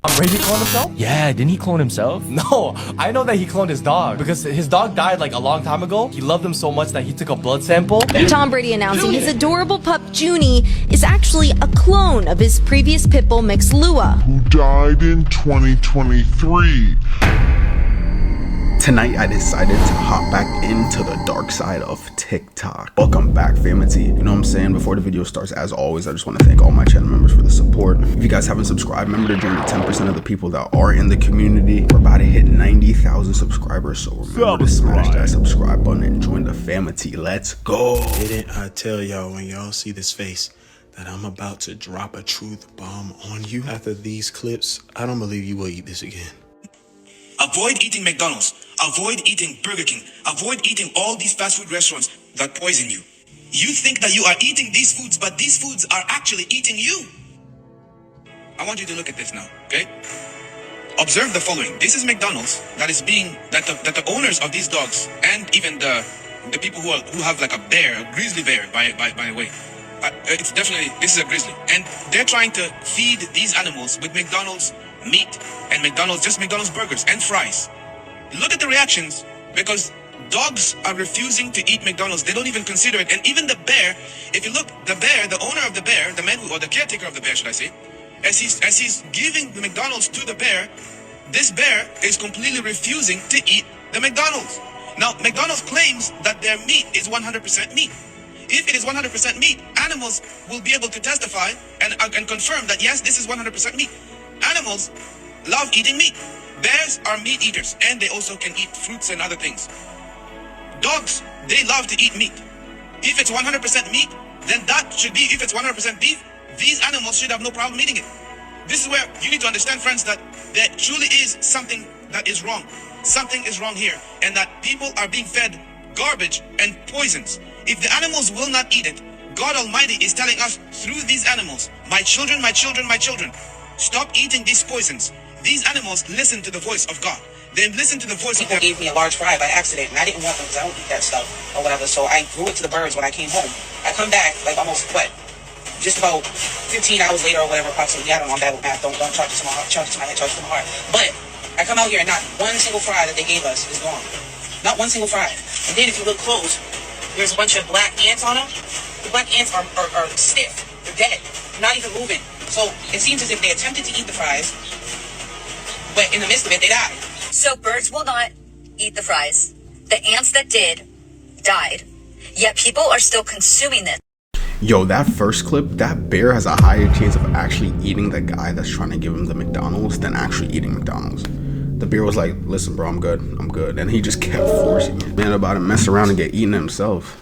Brady cloned himself? Yeah, didn't he clone himself? No, I know that he cloned his dog because his dog died like a long time ago. He loved him so much that he took a blood sample. Tom Brady announcing his adorable pup Junie is actually a clone of his previous pit bull mix Lua, who died in 2023. Tonight, I decided to hop back into the dark side of TikTok. Welcome back, family. You know what I'm saying? Before the video starts, as always, I just want to thank all my channel members for the support. If you guys haven't subscribed, remember to join the 10% of the people that are in the community. We're about to hit 90,000 subscribers, so remember to smash that subscribe button and join the family. Let's go. Didn't I tell y'all when y'all see this face that I'm about to drop a truth bomb on you? After these clips, I don't believe you will eat this again. Avoid eating McDonald's. Avoid eating Burger King. Avoid eating all these fast food restaurants that poison you. You think that you are eating these foods, but these foods are actually eating you. I want you to look at this now, okay? Observe the following. This is McDonald's that the owners of these dogs and even the people who have like a bear, a grizzly bear, by the way. It's definitely, this is a grizzly, and they're trying to feed these animals with McDonald's meat and McDonald's burgers and fries. Look at the reactions, because dogs are refusing to eat McDonald's. They don't even consider it. And even the bear, if you look, the bear, the owner of the bear, the man or the caretaker of the bear, should I say, as he's giving the McDonald's to the bear, this bear is completely refusing to eat the McDonald's. Now, McDonald's claims that their meat is 100% meat. If it is 100% meat, animals will be able to testify and confirm that yes, this is 100% meat. Animals love eating meat. Bears are meat eaters, and they also can eat fruits and other things. Dogs, they love to eat meat. If it's 100% meat, then that should be, if it's 100% beef, these animals should have no problem eating it. This is where you need to understand, friends, that there truly is something that is wrong. Something is wrong here, and that people are being fed garbage and poisons. If the animals will not eat it, God Almighty is telling us through these animals, my children, my children, my children, stop eating these poisons. These animals listen to the voice of God. They listen to the voice of God. People gave me a large fry by accident, and I didn't want them because I don't eat that stuff or whatever. So I threw it to the birds when I came home. I come back like almost just about 15 hours later or whatever, approximately. I don't know, I'm bad with math. Don't charge it to my heart. Charge it to my head. Charge it to my heart. But I come out here and not one single fry that they gave us is gone. Not one single fry. And then if you look close, there's a bunch of black ants on them. The black ants are stiff. They're dead. They're not even moving. So it seems as if they attempted to eat the fries, but in the midst of it, they died. So birds will not eat the fries. The ants that did died. Yet people are still consuming this. Yo, that first clip, that bear has a higher chance of actually eating the guy that's trying to give him the McDonald's than actually eating McDonald's. The bear was like, listen, bro, I'm good. And he just kept forcing it. Man, about to mess around and get eaten himself.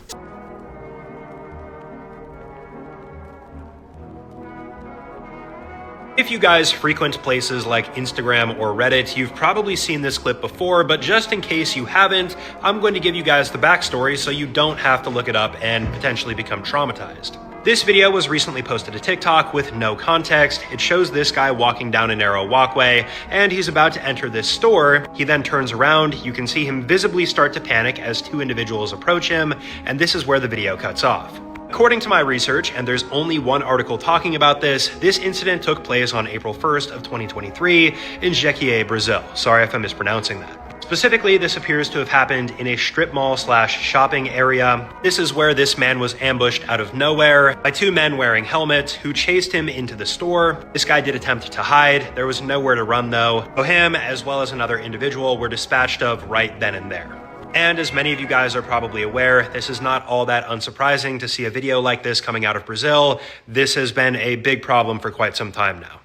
If you guys frequent places like Instagram or Reddit, you've probably seen this clip before, but just in case you haven't, I'm going to give you guys the backstory so you don't have to look it up and potentially become traumatized. This video was recently posted to TikTok with no context. It shows this guy walking down a narrow walkway, and he's about to enter this store. He then turns around. You can see him visibly start to panic as two individuals approach him, and this is where the video cuts off. According to my research, and there's only one article talking about this incident took place on April 1st of 2023 in Jequié, Brazil. Sorry if I'm mispronouncing that. Specifically, this appears to have happened in a strip mall / shopping area. This is where this man was ambushed out of nowhere by two men wearing helmets who chased him into the store. This guy did attempt to hide. There was nowhere to run though. So him, as well as another individual, were dispatched of right then and there. And as many of you guys are probably aware, this is not all that unsurprising to see a video like this coming out of Brazil. This has been a big problem for quite some time now.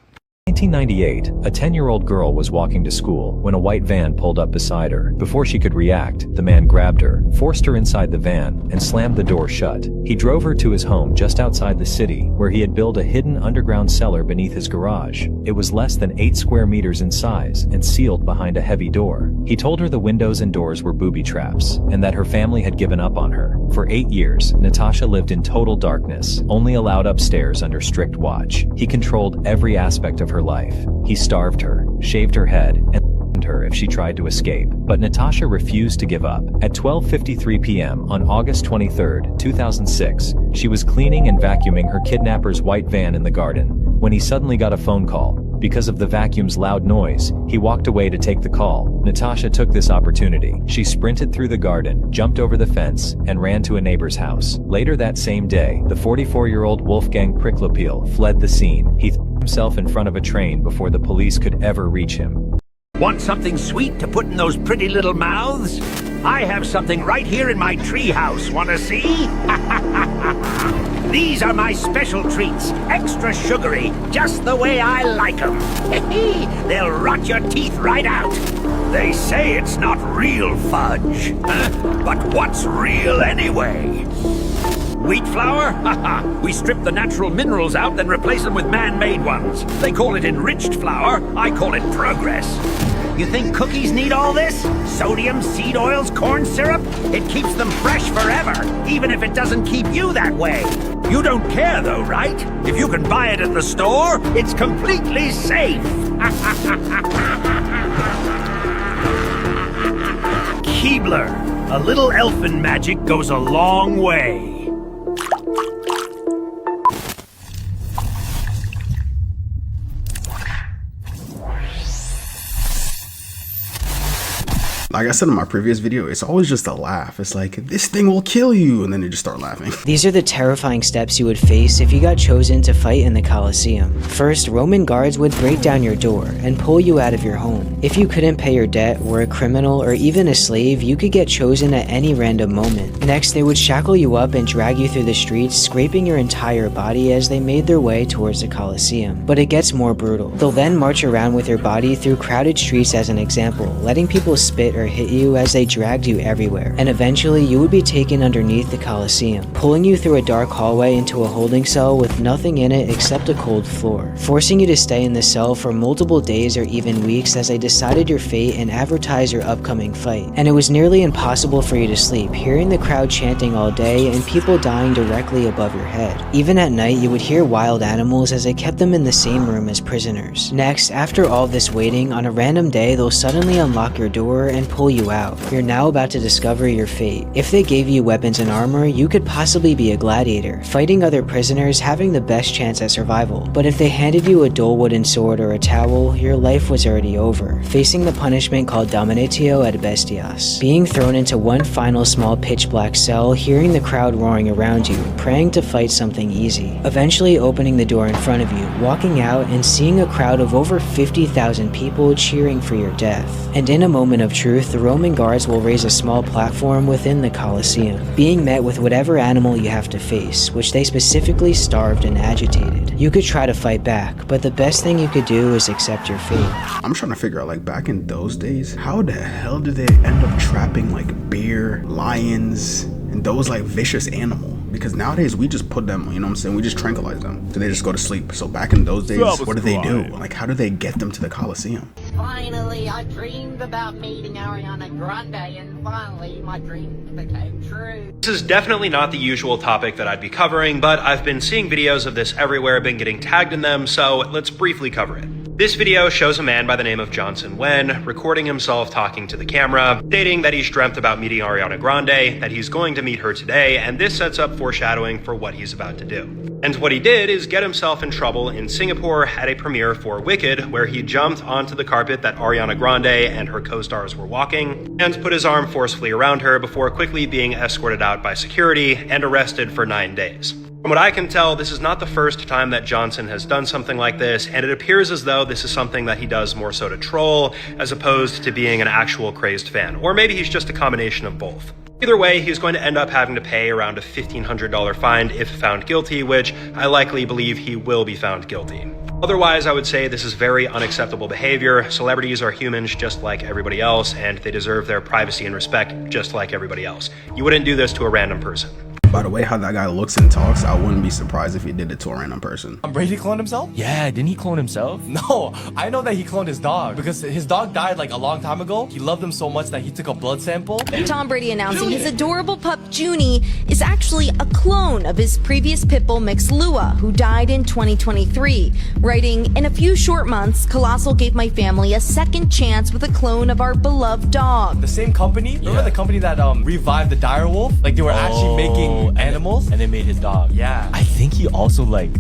1998, a 10-year-old girl was walking to school when a white van pulled up beside her. Before she could react, the man grabbed her, forced her inside the van, and slammed the door shut. He drove her to his home just outside the city, where he had built a hidden underground cellar beneath his garage. It was less than 8 square meters in size and sealed behind a heavy door. He told her the windows and doors were booby traps, and that her family had given up on her. For 8 years, Natasha lived in total darkness, only allowed upstairs under strict watch. He controlled every aspect of her life. He starved her, shaved her head, and her if she tried to escape. But Natasha refused to give up. At 12:53 p.m. on August 23, 2006, she was cleaning and vacuuming her kidnapper's white van in the garden when he suddenly got a phone call. Because of the vacuum's loud noise, he walked away to take the call. Natasha took this opportunity. She sprinted through the garden, jumped over the fence, and ran to a neighbor's house. Later that same day, the 44-year-old Wolfgang Priklopil fled the scene. He threw himself in front of a train before the police could ever reach him. Want something sweet to put in those pretty little mouths? I have something right here in my treehouse. Wanna see? These are my special treats. Extra sugary, just the way I like them. They'll rot your teeth right out. They say it's not real fudge. But what's real anyway? Wheat flour? Haha, we strip the natural minerals out, then replace them with man-made ones. They call it enriched flour, I call it progress. You think cookies need all this? Sodium, seed oils, corn syrup? It keeps them fresh forever, even if it doesn't keep you that way. You don't care though, right? If you can buy it at the store, it's completely safe. Keebler, a little elfin magic goes a long way. Like I said in my previous video, it's always just a laugh. It's like, this thing will kill you, and then they just start laughing. These are the terrifying steps you would face if you got chosen to fight in the Colosseum. First, Roman guards would break down your door and pull you out of your home. If you couldn't pay your debt, were a criminal, or even a slave, you could get chosen at any random moment. Next, they would shackle you up and drag you through the streets, scraping your entire body as they made their way towards the Colosseum. But it gets more brutal. They'll then march around with your body through crowded streets as an example, letting people spit or hit you as they dragged you everywhere, and eventually you would be taken underneath the Colosseum, pulling you through a dark hallway into a holding cell with nothing in it except a cold floor, forcing you to stay in the cell for multiple days or even weeks as they decided your fate and advertised your upcoming fight. And it was nearly impossible for you to sleep, hearing the crowd chanting all day and people dying directly above your head. Even at night, you would hear wild animals as they kept them in the same room as prisoners. Next, after all this waiting, on a random day they'll suddenly unlock your door and pull you out. You're now about to discover your fate. If they gave you weapons and armor, you could possibly be a gladiator, fighting other prisoners, having the best chance at survival. But if they handed you a dull wooden sword or a towel, your life was already over, facing the punishment called Dominatio ad Bestias, being thrown into one final small pitch black cell, hearing the crowd roaring around you, praying to fight something easy, eventually opening the door in front of you, walking out and seeing a crowd of over 50,000 people cheering for your death. And in a moment of truth, the Roman guards will raise a small platform within the Colosseum, being met with whatever animal you have to face, which they specifically starved and agitated. You could try to fight back, but the best thing you could do is accept your fate. I'm trying to figure out, like, back in those days, how the hell did they end up trapping like bear, lions, and those like vicious animals? Because nowadays we just put them, you know what I'm saying, we just tranquilize them so they just go to sleep. So back in those days, what did they do? Like, how did they get them to the Colosseum? Finally, I dreamed about meeting Ariana Grande, and finally my dreams became true. This is definitely not the usual topic that I'd be covering, but I've been seeing videos of this everywhere, been getting tagged in them, so let's briefly cover it. This video shows a man by the name of Johnson Wen recording himself talking to the camera, stating that he's dreamt about meeting Ariana Grande, that he's going to meet her today, and this sets up foreshadowing for what he's about to do. And what he did is get himself in trouble in Singapore at a premiere for Wicked, where he jumped onto the carpet that Ariana Grande and her co-stars were walking, and put his arm forcefully around her before quickly being escorted out by security and arrested for 9 days. From what I can tell, this is not the first time that Johnson has done something like this, and it appears as though this is something that he does more so to troll, as opposed to being an actual crazed fan. Or maybe he's just a combination of both. Either way, he's going to end up having to pay around a $1,500 fine if found guilty, which I likely believe he will be found guilty. Otherwise, I would say this is very unacceptable behavior. Celebrities are humans just like everybody else, and they deserve their privacy and respect just like everybody else. You wouldn't do this to a random person. By the way, how that guy looks and talks, I wouldn't be surprised if he did it to a random person. Brady cloned himself? Yeah, didn't he clone himself? No, I know that he cloned his dog because his dog died like a long time ago. He loved him so much that he took a blood sample. Tom Brady announcing his adorable pup Junie is actually a clone of his previous pit bull mix Lua, who died in 2023. Writing, "In a few short months, Colossal gave my family a second chance with a clone of our beloved dog." The same company? Remember the company that revived the dire wolf? Like they were actually making little animals and they made his dog. Yeah. I think he also like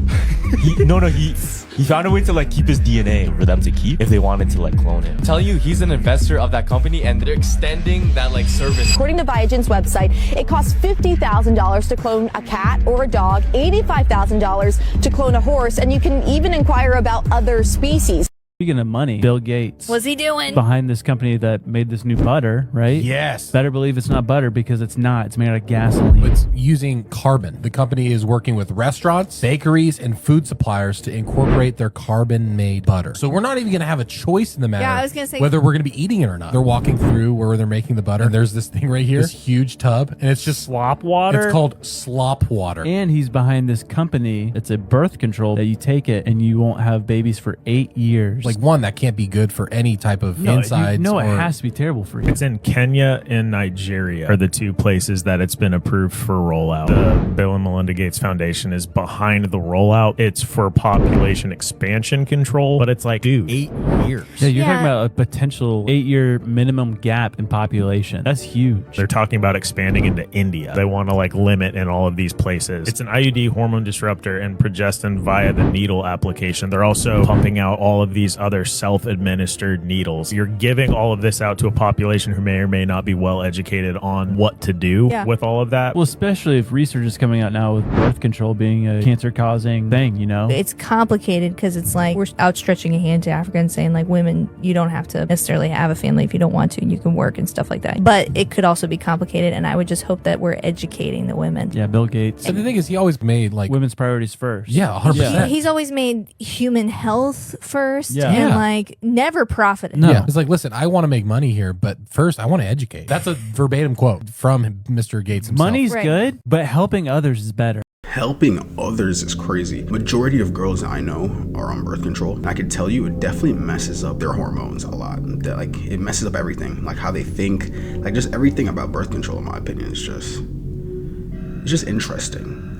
he found a way to like keep his DNA for them to keep if they wanted to like clone him. I'm telling you, he's an investor of that company and they're extending that like service. According to Biogen's website, it costs $50,000 to clone a cat or a dog, $85,000 to clone a horse, and you can even inquire about other species. Speaking of money, Bill Gates. What's he doing? Behind this company that made this new butter, right? Yes. Better believe it's not butter because it's not. It's made out of gasoline. It's using carbon. The company is working with restaurants, bakeries, and food suppliers to incorporate their carbon-made butter. So we're not even going to have a choice in the matter I was gonna say- whether we're going to be eating it or not. They're walking through where they're making the butter. And there's this thing right here, this huge tub, and it's just slop water. It's called slop water. And he's behind this company. It's a birth control that you take it and you won't have babies for 8 years. Like one that can't be good for any type of insides. No, it or- has to be terrible for you. It's in Kenya and Nigeria are the two places that it's been approved for rollout. The Bill and Melinda Gates Foundation is behind the rollout. It's for population expansion control, but it's like, dude, 8 years. Yeah, you're talking about a potential 8-year minimum gap in population. That's huge. They're talking about expanding into India. They want to like limit in all of these places. It's an IUD hormone disruptor and progestin via the needle application. They're also pumping out all of these other self-administered needles. You're giving all of this out to a population who may or may not be well educated on what to do with all of that. Well, especially if research is coming out now with birth control being a cancer-causing thing, you know? It's complicated because it's like we're outstretching a hand to Africa and saying, like, women, you don't have to necessarily have a family if you don't want to, and you can work and stuff like that. But it could also be complicated, and I would just hope that we're educating the women. Yeah, Bill Gates. So the thing is, he always made like women's priorities first. Yeah, 100%. He's always made human health first Yeah. and Yeah. like never profited. Yeah, it's like, listen, I want to make money here, but first I want to educate. That's a verbatim quote from Mr. Gates himself. Money's good, but helping others is better. Helping others is crazy. Majority of girls I know are on birth control. And I can tell you it definitely messes up their hormones a lot. That, like, it messes up everything, like how they think, like just everything about birth control in my opinion is just interesting.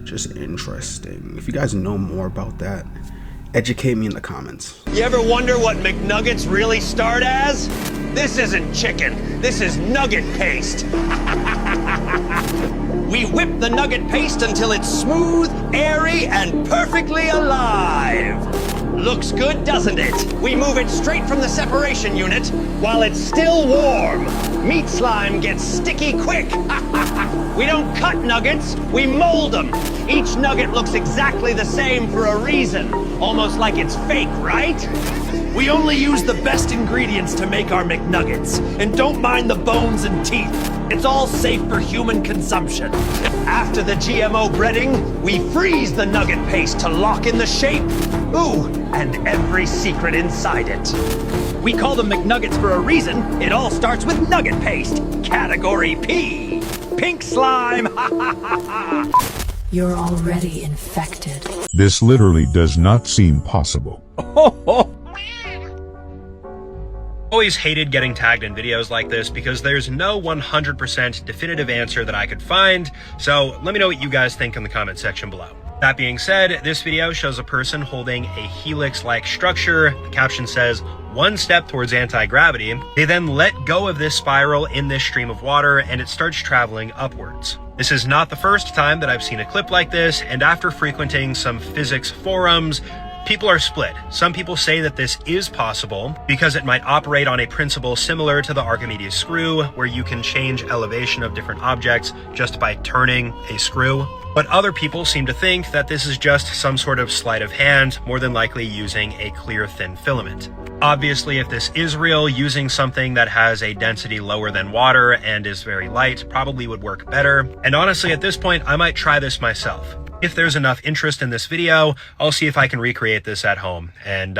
Just interesting. If you guys know more about that, educate me in the comments. You ever wonder what McNuggets really start as? This isn't chicken. This is nugget paste. We whip the nugget paste until it's smooth, airy, and perfectly alive. Looks good, doesn't it? We move it straight from the separation unit while it's still warm. Meat slime gets sticky quick. We don't cut nuggets, we mold them. Each nugget looks exactly the same for a reason. Almost like it's fake, right? We only use the best ingredients to make our McNuggets, and don't mind the bones and teeth. It's all safe for human consumption. After the GMO breading, we freeze the nugget paste to lock in the shape, ooh, and every secret inside it. We call them McNuggets for a reason. It all starts with nugget paste. Category P. Pink slime. You're already infected. This literally does not seem possible. Always hated getting tagged in videos like this because there's no 100% definitive answer that I could find, so let me know what you guys think in the comment section below. That being said, this video shows a person holding a helix-like structure. The caption says, "One step towards anti-gravity." They then let go of this spiral in this stream of water and it starts traveling upwards. This is not the first time that I've seen a clip like this, and after frequenting some physics forums, people are split. Some people say that this is possible because it might operate on a principle similar to the Archimedes screw, where you can change elevation of different objects just by turning a screw. But other people seem to think that this is just some sort of sleight of hand, more than likely using a clear thin filament. Obviously, if this is real, using something that has a density lower than water and is very light probably would work better. And honestly, at this point, I might try this myself. If there's enough interest in this video, I'll see if I can recreate this at home, and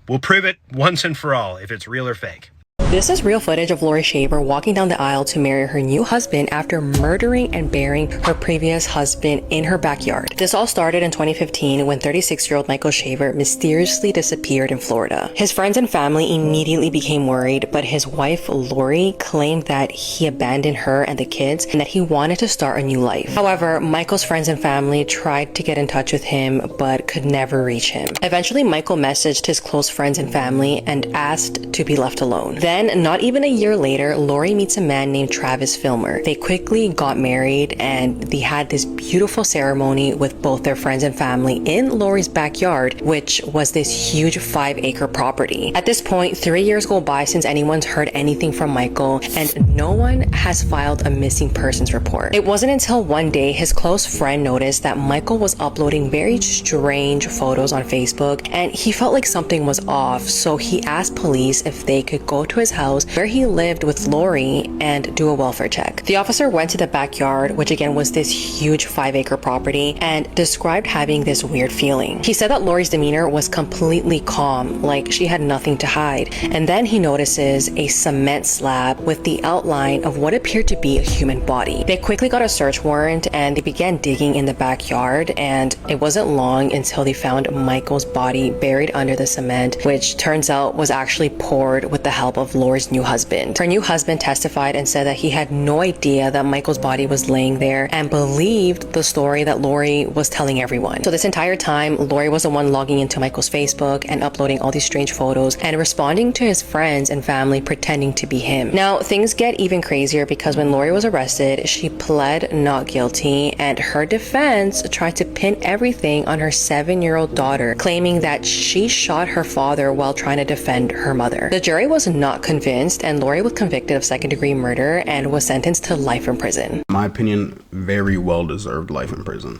we'll prove it once and for all if it's real or fake. This is real footage of Lori Shaver walking down the aisle to marry her new husband after murdering and burying her previous husband in her backyard. This all started in 2015 when 36-year-old Michael Shaver mysteriously disappeared in Florida. His friends and family immediately became worried, but his wife Lori claimed that he abandoned her and the kids and that he wanted to start a new life. However, Michael's friends and family tried to get in touch with him but could never reach him. Eventually, Michael messaged his close friends and family and asked to be left alone. Then Then, not even a year later, Lori meets a man named Travis Filmer. They quickly got married and they had this beautiful ceremony with both their friends and family in Lori's backyard, which was this huge 5-acre property. At this point, 3 years go by since anyone's heard anything from Michael, and no one has filed a missing persons report. It wasn't until one day his close friend noticed that Michael was uploading very strange photos on Facebook, and he felt like something was off, so he asked police if they could go to his house where he lived with Lori and do a welfare check. The officer went to the backyard, which again was this huge 5-acre property, and described having this weird feeling. He said that Lori's demeanor was completely calm, like she had nothing to hide, and then he notices a cement slab with the outline of what appeared to be a human body. They quickly got a search warrant and they began digging in the backyard, and it wasn't long until they found Michael's body buried under the cement, which turns out was actually poured with the help of Lori's new husband. Her new husband testified and said that he had no idea that Michael's body was laying there and believed the story that Lori was telling everyone. So this entire time, Lori was the one logging into Michael's Facebook and uploading all these strange photos and responding to his friends and family pretending to be him. Now, things get even crazier because when Lori was arrested, she pled not guilty, and her defense tried to pin everything on her 7-year-old daughter, claiming that she shot her father while trying to defend her mother. The jury was not convinced, and Lori was convicted of second-degree murder and was sentenced to life in prison. In my opinion, very well deserved life in prison.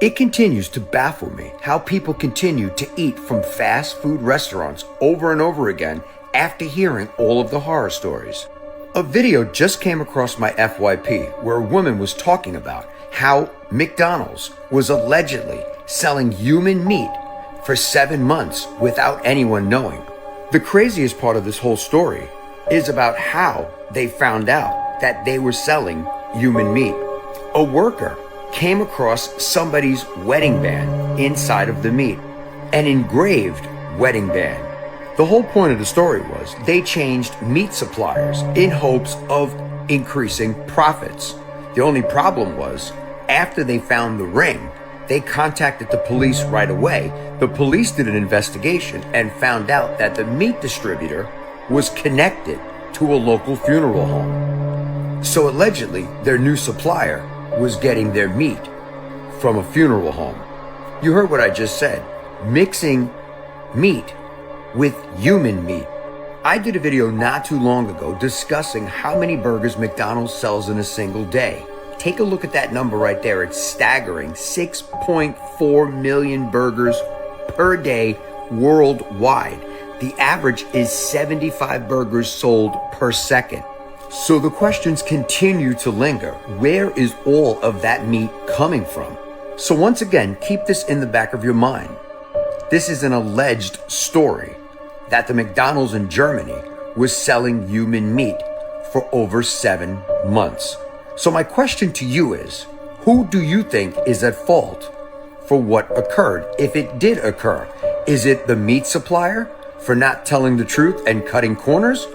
It continues to baffle me how people continue to eat from fast food restaurants over and over again after hearing all of the horror stories. A video just came across my FYP where a woman was talking about how McDonald's was allegedly selling human meat for 7 months without anyone knowing. The craziest part of this whole story is about how they found out that they were selling human meat. A worker came across somebody's wedding band inside of the meat, an engraved wedding band. The whole point of the story was they changed meat suppliers in hopes of increasing profits. The only problem was, after they found the ring, they contacted the police right away. The police did an investigation and found out that the meat distributor was connected to a local funeral home. So allegedly, their new supplier was getting their meat from a funeral home. You heard what I just said. Mixing meat with human meat. I did a video not too long ago discussing how many burgers McDonald's sells in a single day. Take a look at that number right there. It's staggering. 6.4 million burgers per day worldwide. The average is 75 burgers sold per second. So the questions continue to linger. Where is all of that meat coming from? So once again, keep this in the back of your mind. This is an alleged story that the McDonald's in Germany was selling human meat for over 7 months. So my question to you is, who do you think is at fault for what occurred? If it did occur, is it the meat supplier for not telling the truth and cutting corners?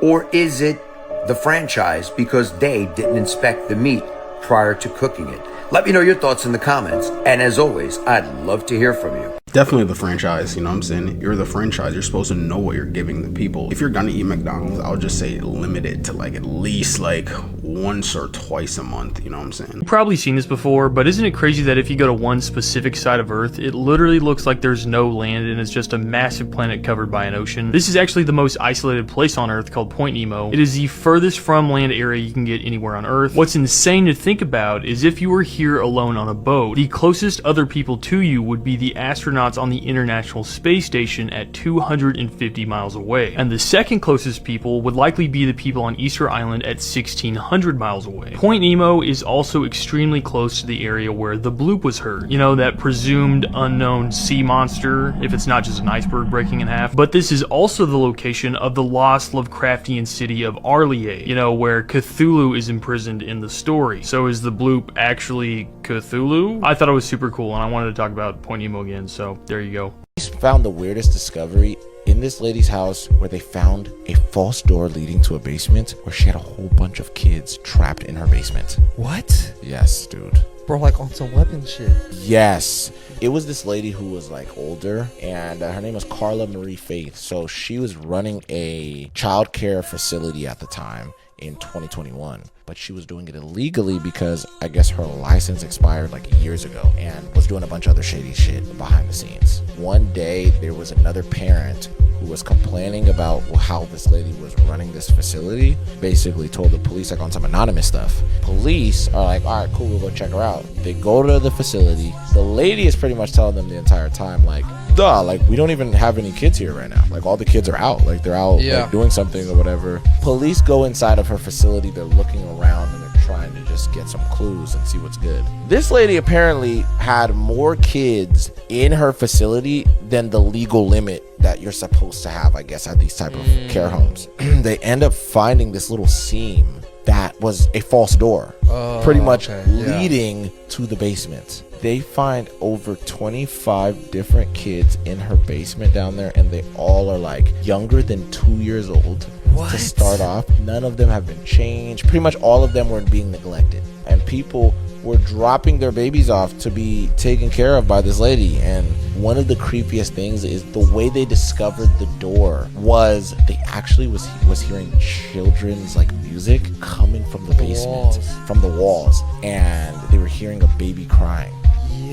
Or is it the franchise because they didn't inspect the meat prior to cooking it? Let me know your thoughts in the comments. And as always, I'd love to hear from you. Definitely the franchise, you know what I'm saying? You're the franchise, you're supposed to know what you're giving the people. If you're gonna eat McDonald's, I would just say limit it to like at least like once or twice a month, you know what I'm saying? You've probably seen this before, but isn't it crazy that if you go to one specific side of Earth, it literally looks like there's no land and it's just a massive planet covered by an ocean? This is actually the most isolated place on Earth, called Point Nemo. It is the furthest from land area you can get anywhere on Earth. What's insane to think about is if you were here alone on a boat, the closest other people to you would be the astronauts on the International Space Station at 250 miles away. And the second closest people would likely be the people on Easter Island at 1,600 miles away. Point Nemo is also extremely close to the area where the bloop was heard. You know, that presumed unknown sea monster, if it's not just an iceberg breaking in half. But this is also the location of the lost Lovecraftian city of Arlier, you know, where Cthulhu is imprisoned in the story. So is the bloop actually Cthulhu? I thought it was super cool, and I wanted to talk about Point Nemo again, so there you go. Found the weirdest discovery in this lady's house, where they found a false door leading to a basement where she had a whole bunch of kids trapped in her basement. What? Yes, dude. Bro, like on some weapon shit. Yes. It was this lady who was like older, and her name was Carla Marie Faith. So she was running a child care facility at the time in 2021, but she was doing it illegally because I guess her license expired like years ago and was doing a bunch of other shady shit behind the scenes. One day there was another parent who was complaining about how this lady was running this facility, basically told the police like on some anonymous stuff. Police are like, all right, cool, we'll go check her out. They go to the facility. The lady is pretty much telling them the entire time like, duh, like we don't even have any kids here right now. Like all the kids are out, like they're out like, doing something or whatever. Police go inside of her facility. They're looking around and they're trying to just get some clues and see what's good. This lady apparently had more kids in her facility than the legal limit that you're supposed to have, I guess, at these type of care homes. They end up finding this little seam that was a false door, pretty much leading to the basement. They find over 25 different kids in her basement down there, and they all are like younger than 2 years old. To start off, none of them have been changed. Pretty much all of them were being neglected, and people were dropping their babies off to be taken care of by this lady. And one of the creepiest things is the way they discovered the door was they actually was hearing children's like music coming from the basement, from the walls, and they were hearing a baby crying.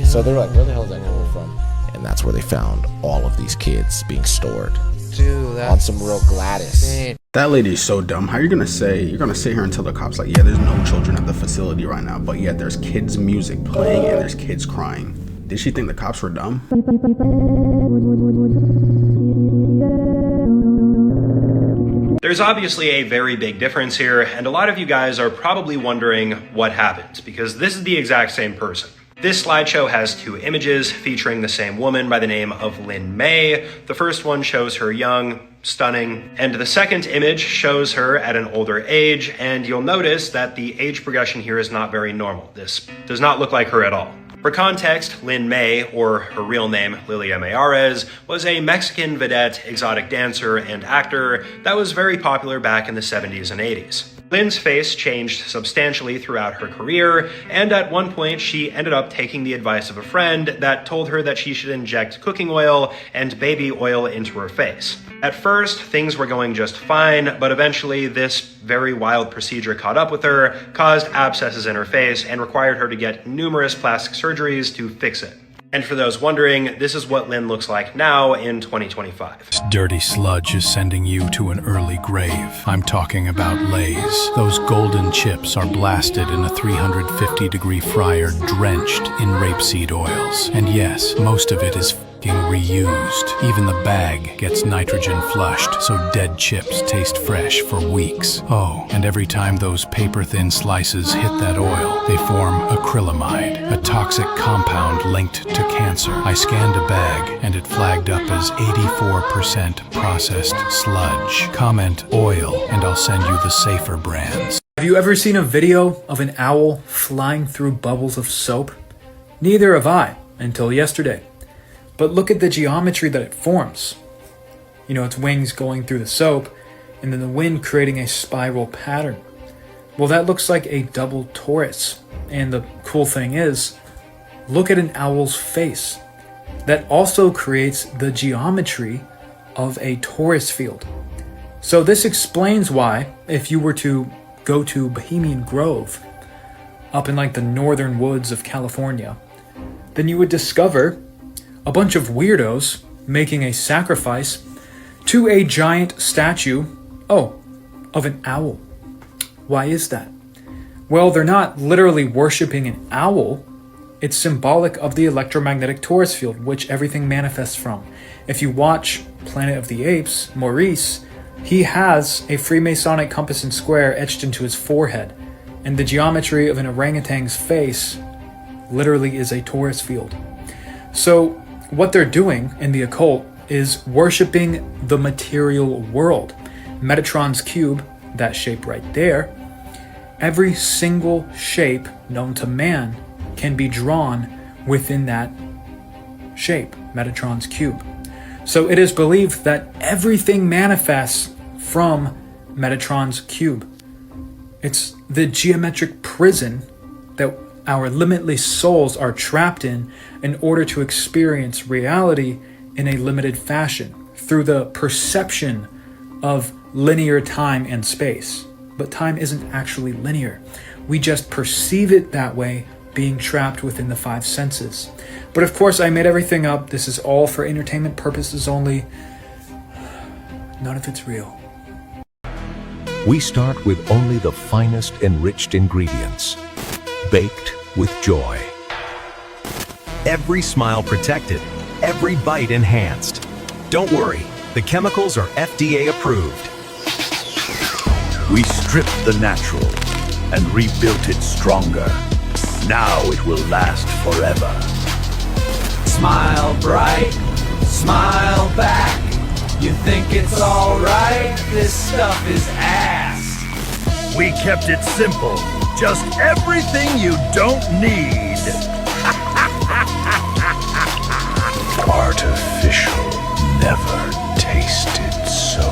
So they were like, where the hell is that coming from? And that's where they found all of these kids being stored. Dude, that's on some real Gladys. insane. That lady is so dumb. How are you gonna say, you're gonna sit here and tell the cops like, yeah, there's no children at the facility right now, but yet there's kids music playing and there's kids crying. Did she think the cops were dumb? There's obviously a very big difference here, and a lot of you guys are probably wondering what happened, because this is the exact same person. This slideshow has two images featuring the same woman by the name of Lynn May. The first one shows her young, stunning, and the second image shows her at an older age, and you'll notice that the age progression here is not very normal. This does not look like her at all. For context, Lynn May, or her real name Lilia Mayares, was a Mexican vedette, exotic dancer, and actor that was very popular back in the 70s and 80s. Lynn's face changed substantially throughout her career, and at one point she ended up taking the advice of a friend that told her that she should inject cooking oil and baby oil into her face. At first, things were going just fine, but eventually this very wild procedure caught up with her, caused abscesses in her face, and required her to get numerous plastic surgeries to fix it. And for those wondering, this is what Lynn looks like now in 2025. This dirty sludge is sending you to an early grave. I'm talking about Lay's. Those golden chips are blasted in a 350-degree fryer drenched in rapeseed oils. And yes, most of it is reused. Even the bag gets nitrogen flushed, so dead chips taste fresh for weeks. Oh, and every time those paper-thin slices hit that oil, they form acrylamide, a toxic compound linked to cancer. I scanned a bag, and it flagged up as 84% processed sludge. Comment oil, and I'll send you the safer brands. Have you ever seen a video of an owl flying through bubbles of soap? Neither have I, until yesterday. But look at the geometry that it forms. You know, its wings going through the soap, and then the wind creating a spiral pattern. Well, that looks like a double torus. And the cool thing is, look at an owl's face. That also creates the geometry of a torus field. So this explains why, if you were to go to Bohemian Grove, up in like the northern woods of California, then you would discover a bunch of weirdos making a sacrifice to a giant statue, of an owl. Why is that? Well, they're not literally worshiping an owl. It's symbolic of the electromagnetic torus field, which everything manifests from. If you watch Planet of the Apes, Maurice, he has a Freemasonic compass and square etched into his forehead, and the geometry of an orangutan's face literally is a torus field. So what they're doing in the occult is worshiping the material world. Metatron's cube, that shape right there, every single shape known to man can be drawn within that shape, Metatron's cube. So it is believed that everything manifests from Metatron's cube. It's the geometric prison that our limitless souls are trapped in order to experience reality in a limited fashion through the perception of linear time and space. But time isn't actually linear. We just perceive it that way, being trapped within the five senses. But of course, I made everything up. This is all for entertainment purposes only. None of it's real. We start with only the finest enriched ingredients, baked with joy. Every smile protected, every bite enhanced. Don't worry, the chemicals are FDA approved. We stripped the natural and rebuilt it stronger. Now it will last forever. Smile bright, smile back. You think it's alright? This stuff is ass. We kept it simple. Just everything you don't need. Artificial never tasted so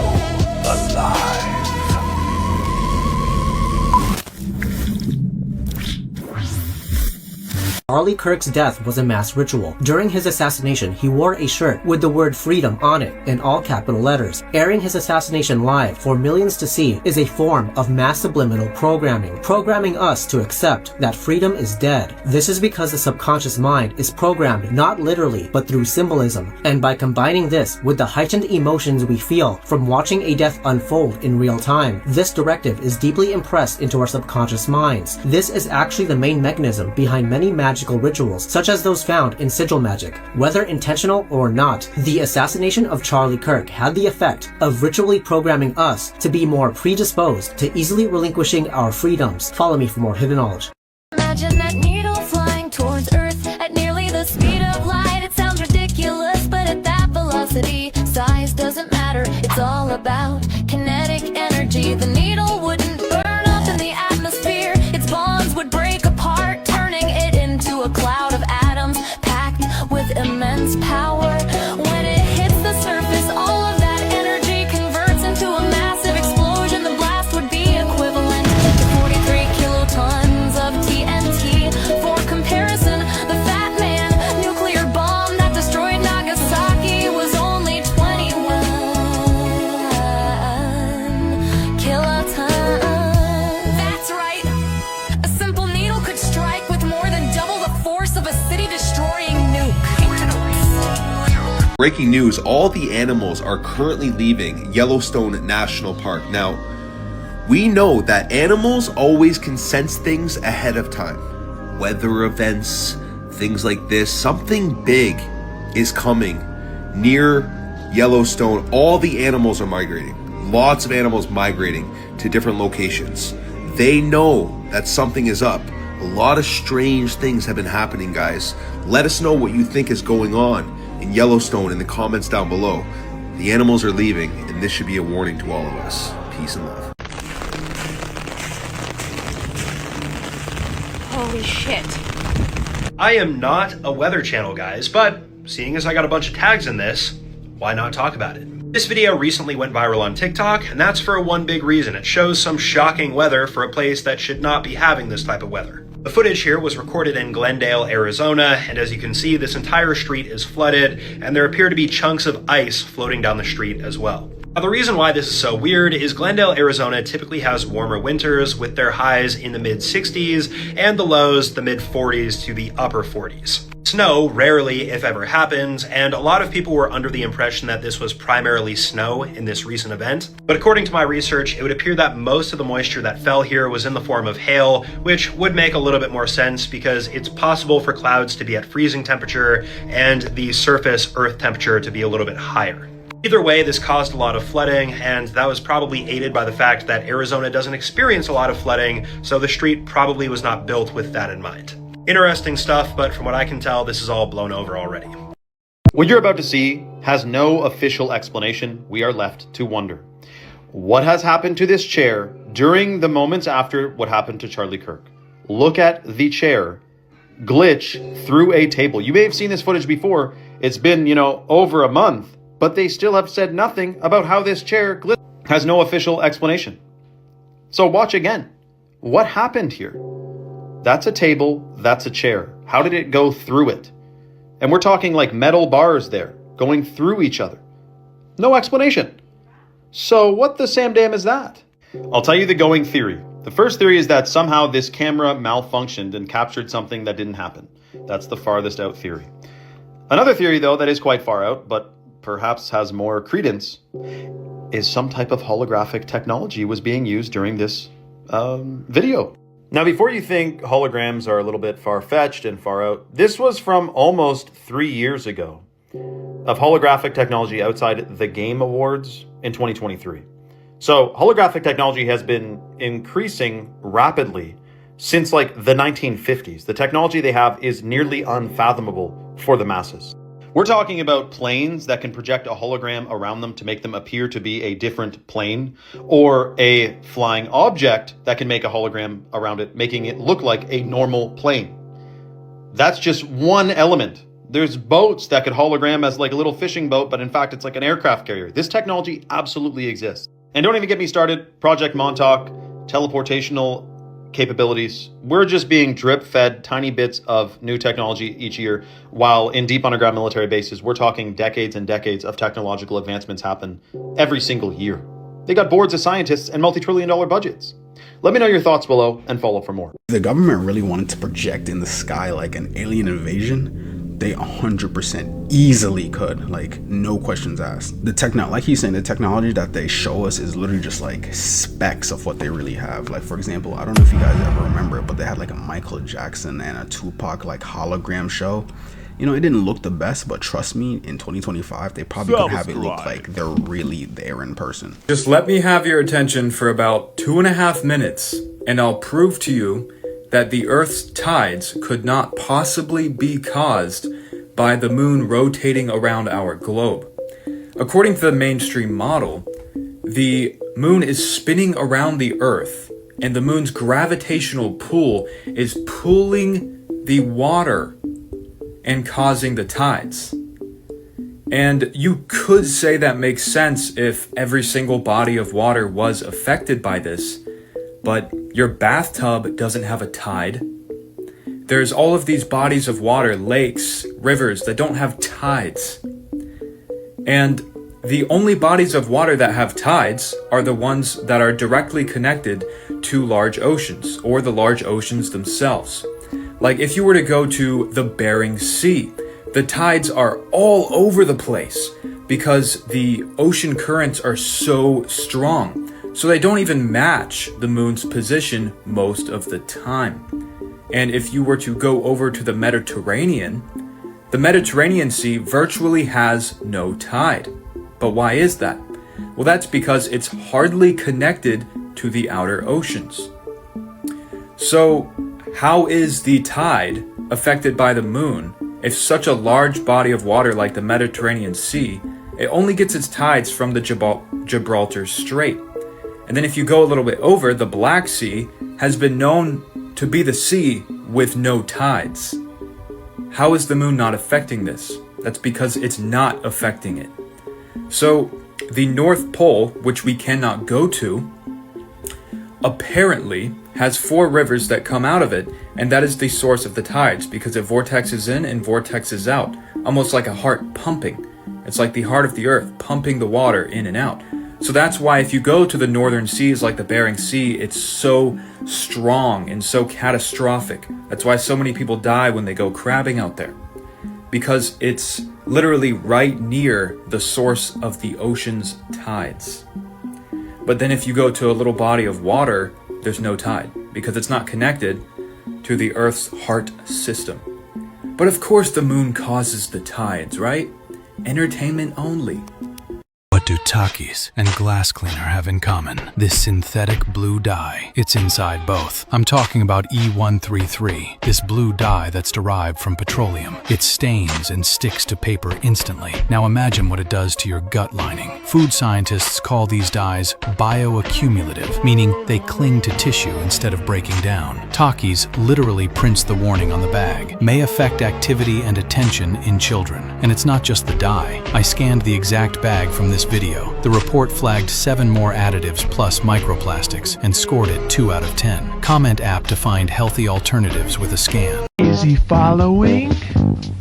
alive. Charlie Kirk's death was a mass ritual. During his assassination, he wore a shirt with the word freedom on it in all capital letters. Airing his assassination live for millions to see is a form of mass subliminal programming us to accept that freedom is dead. This is because the subconscious mind is programmed not literally, but through symbolism. And by combining this with the heightened emotions we feel from watching a death unfold in real time, this directive is deeply impressed into our subconscious minds. This is actually the main mechanism behind many magical rituals, such as those found in sigil magic. Whether intentional or not, the assassination of Charlie Kirk had the effect of ritually programming us to be more predisposed to easily relinquishing our freedoms. Follow me for more hidden knowledge. Imagine that needle flying towards Earth at nearly the speed of light. It sounds ridiculous, but at that velocity, size doesn't matter. It's all about kinetic energy. The needle wouldn't burn up in the atmosphere. Its bonds would break apart, turning it into a cloud of atoms packed with immense power. When it hits the surface, all of that energy converts into a massive explosion. The blast would be equivalent to 43 kilotons of TNT. For comparison, the Fat Man nuclear bomb that destroyed Nagasaki was only 21 kilotons. That's right. A simple needle could strike with more than double the force of a city-destroying nuke. Breaking news, all the animals are currently leaving Yellowstone National Park. Now, we know that animals always can sense things ahead of time. Weather events, things like this, something big is coming near Yellowstone. All the animals are migrating. Lots of animals migrating to different locations. They know that something is up. A lot of strange things have been happening, guys. Let us know what you think is going on in Yellowstone in the comments down below. The animals are leaving, and this should be a warning to all of us. Peace and love. Holy shit. I am not a weather channel, guys, but seeing as I got a bunch of tags in this, why not talk about it? This video recently went viral on TikTok, and that's for one big reason. It shows some shocking weather for a place that should not be having this type of weather. The footage here was recorded in Glendale, Arizona, and as you can see, this entire street is flooded, and there appear to be chunks of ice floating down the street as well. Now, the reason why this is so weird is Glendale, Arizona typically has warmer winters with their highs in the mid-60s and the lows the mid-40s to the upper 40s. Snow rarely, if ever, happens, and a lot of people were under the impression that this was primarily snow in this recent event. But according to my research, it would appear that most of the moisture that fell here was in the form of hail, which would make a little bit more sense because it's possible for clouds to be at freezing temperature and the surface earth temperature to be a little bit higher. Either way, this caused a lot of flooding, and that was probably aided by the fact that Arizona doesn't experience a lot of flooding, so the street probably was not built with that in mind. Interesting stuff, but from what I can tell, this is all blown over already. What you're about to see has no official explanation. We are left to wonder. What has happened to this chair during the moments after what happened to Charlie Kirk? Look at the chair glitch through a table. You may have seen this footage before. It's been, over a month, but they still have said nothing about how this chair glitched. Has no official explanation. So watch again. What happened here? That's a table, that's a chair. How did it go through it? And we're talking like metal bars there, going through each other. No explanation. So what the Sam Dam is that? I'll tell you the going theory. The first theory is that somehow this camera malfunctioned and captured something that didn't happen. That's the farthest out theory. Another theory, though, that is quite far out, but perhaps has more credence, is some type of holographic technology was being used during this video. Now, before you think holograms are a little bit far-fetched and far out, this was from almost 3 years ago of holographic technology outside the Game Awards in 2023. So holographic technology has been increasing rapidly since like the 1950s. The technology they have is nearly unfathomable for the masses. We're talking about planes that can project a hologram around them to make them appear to be a different plane, or a flying object that can make a hologram around it, making it look like a normal plane. That's just one element. There's boats that could hologram as like a little fishing boat, but in fact, it's like an aircraft carrier. This technology absolutely exists. And don't even get me started, Project Montauk, teleportational capabilities. We're just being drip-fed tiny bits of new technology each year, while in deep underground military bases, we're talking decades and decades of technological advancements happen every single year. They got boards of scientists and multi-trillion-dollar budgets. Let me know your thoughts below and follow for more. If the government really wanted to project in the sky like an alien invasion, they 100% easily could, like no questions asked. Like he's saying, the technology that they show us is literally just like specks of what they really have. Like, for example, I don't know if you guys ever remember it, but they had like a Michael Jackson and a Tupac like hologram show. You know, it didn't look the best, but trust me, in 2025, they probably could have it look like they're really there in person. Just let me have your attention for about 2.5 minutes, and I'll prove to you that the Earth's tides could not possibly be caused by the moon rotating around our globe. According to the mainstream model, the moon is spinning around the Earth, and the moon's gravitational pull is pulling the water and causing the tides. And you could say that makes sense if every single body of water was affected by this, but your bathtub doesn't have a tide. There's all of these bodies of water, lakes, rivers that don't have tides. And the only bodies of water that have tides are the ones that are directly connected to large oceans, or the large oceans themselves. Like if you were to go to the Bering Sea, the tides are all over the place because the ocean currents are so strong. So they don't even match the moon's position most of the time. And if you were to go over to the Mediterranean Sea virtually has no tide. But why is that? Well, that's because it's hardly connected to the outer oceans. So how is the tide affected by the moon if such a large body of water like the Mediterranean Sea, it only gets its tides from the Gibraltar Strait? And then if you go a little bit over, the Black Sea has been known to be the sea with no tides. How is the moon not affecting this? That's because it's not affecting it. So the North Pole, which we cannot go to, apparently has 4 rivers that come out of it, and that is the source of the tides because it vortexes in and vortexes out, almost like a heart pumping. It's like the heart of the earth pumping the water in and out. So that's why if you go to the northern seas like the Bering Sea, it's so strong and so catastrophic. That's why so many people die when they go crabbing out there, because it's literally right near the source of the ocean's tides. But then if you go to a little body of water, there's no tide because it's not connected to the Earth's heart system. But of course the moon causes the tides, right? Entertainment only. What do Takis and Glass Cleaner have in common? This synthetic blue dye. It's inside both. I'm talking about E133, this blue dye that's derived from petroleum. It stains and sticks to paper instantly. Now imagine what it does to your gut lining. Food scientists call these dyes bioaccumulative, meaning they cling to tissue instead of breaking down. Takis literally prints the warning on the bag. May affect activity and attention in children. And it's not just the dye. I scanned the exact bag from this video video. The report flagged 7 more additives plus microplastics and scored it 2 out of 10. Comment app to find healthy alternatives with a scan. Is he following?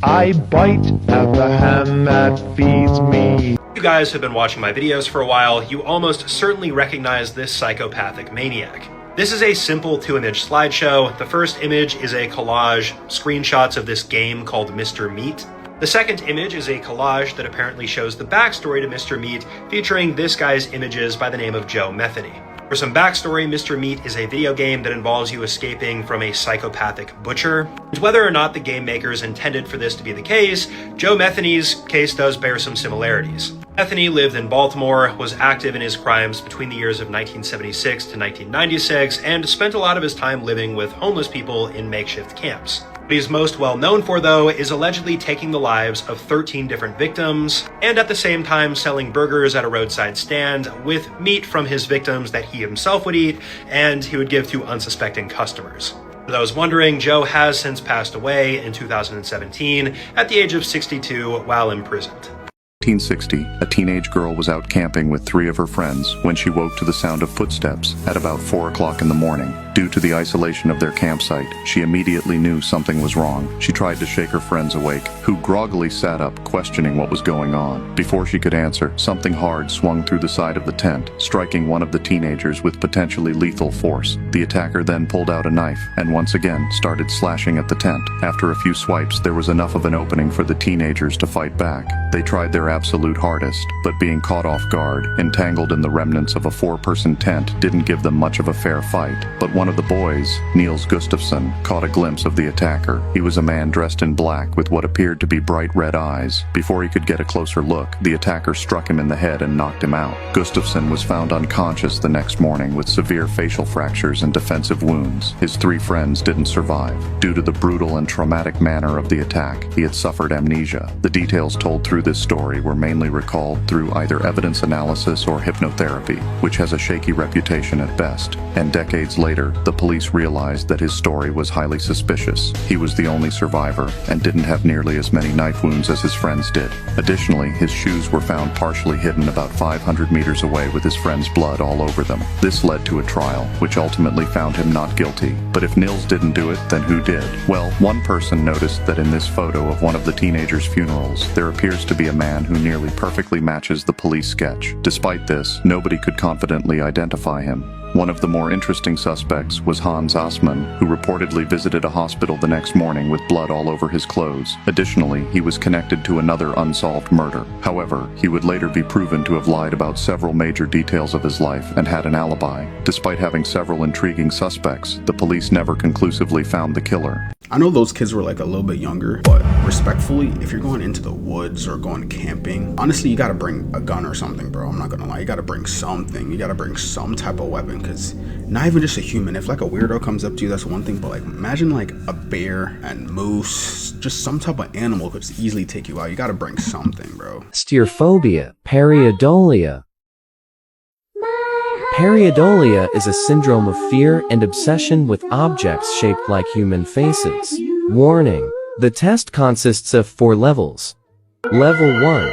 I bite at the hand that feeds me. If you guys have been watching my videos for a while, you almost certainly recognize this psychopathic maniac. This is a simple 2-image slideshow. The first image is a collage, screenshots of this game called Mr. Meat. The second image is a collage that apparently shows the backstory to Mr. Meat, featuring this guy's images by the name of Joe Metheny. For some backstory, Mr. Meat is a video game that involves you escaping from a psychopathic butcher. And whether or not the game makers intended for this to be the case, Joe Metheny's case does bear some similarities. Metheny lived in Baltimore, was active in his crimes between the years of 1976 to 1996, and spent a lot of his time living with homeless people in makeshift camps. What he's most well known for, though, is allegedly taking the lives of 13 different victims, and at the same time selling burgers at a roadside stand with meat from his victims that he himself would eat and he would give to unsuspecting customers. For those wondering, Joe has since passed away in 2017 at the age of 62 while imprisoned. 1960, a teenage girl was out camping with 3 of her friends when she woke to the sound of footsteps at about 4 o'clock in the morning. Due to the isolation of their campsite, she immediately knew something was wrong. She tried to shake her friends awake, who groggily sat up, questioning what was going on. Before she could answer, something hard swung through the side of the tent, striking one of the teenagers with potentially lethal force. The attacker then pulled out a knife and once again started slashing at the tent. After a few swipes, there was enough of an opening for the teenagers to fight back. They tried their absolute hardest, but being caught off guard, entangled in the remnants of a 4-person tent, didn't give them much of a fair fight. But one of the boys, Niels Gustafsson, caught a glimpse of the attacker. He was a man dressed in black with what appeared to be bright red eyes. Before he could get a closer look, the attacker struck him in the head and knocked him out. Gustafsson was found unconscious the next morning with severe facial fractures and defensive wounds. His 3 friends didn't survive. Due to the brutal and traumatic manner of the attack, he had suffered amnesia. The details told through this story were mainly recalled through either evidence analysis or hypnotherapy, which has a shaky reputation at best. And decades later, the police realized that his story was highly suspicious. He was the only survivor and didn't have nearly as many knife wounds as his friends did. Additionally, his shoes were found partially hidden about 500 meters away with his friend's blood all over them. This led to a trial, which ultimately found him not guilty. But if Niels didn't do it, then who did? Well, one person noticed that in this photo of one of the teenagers' funerals, there appears to be a man who nearly perfectly matches the police sketch. Despite this, nobody could confidently identify him. One of the more interesting suspects was Hans Assmann, who reportedly visited a hospital the next morning with blood all over his clothes. Additionally, he was connected to another unsolved murder. However, he would later be proven to have lied about several major details of his life and had an alibi. Despite having several intriguing suspects, the police never conclusively found the killer. I know those kids were like a little bit younger, but respectfully, if you're going into the woods or going camping, honestly, you gotta bring a gun or something, bro. I'm not gonna lie. You gotta bring something. You gotta bring some type of weapon, because not even just a human. If like a weirdo comes up to you, that's one thing, but like imagine like a bear and moose, just some type of animal could easily take you out. You gotta bring something, bro. Stereophobia, pareidolia. Pareidolia is a syndrome of fear and obsession with objects shaped like human faces. Warning: the test consists of 4 levels. Level 1.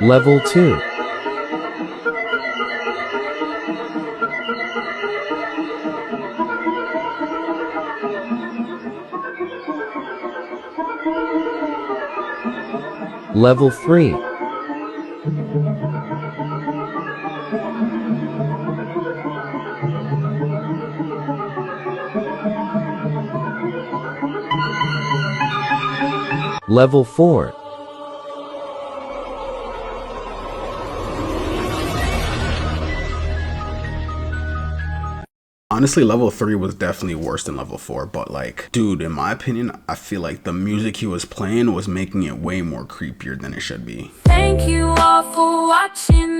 Level 2. Level 3. Level 4. Honestly, level 3 was definitely worse than level 4, but like, dude, in my opinion, I feel like the music he was playing was making it way more creepier than it should be. Thank you all for watching.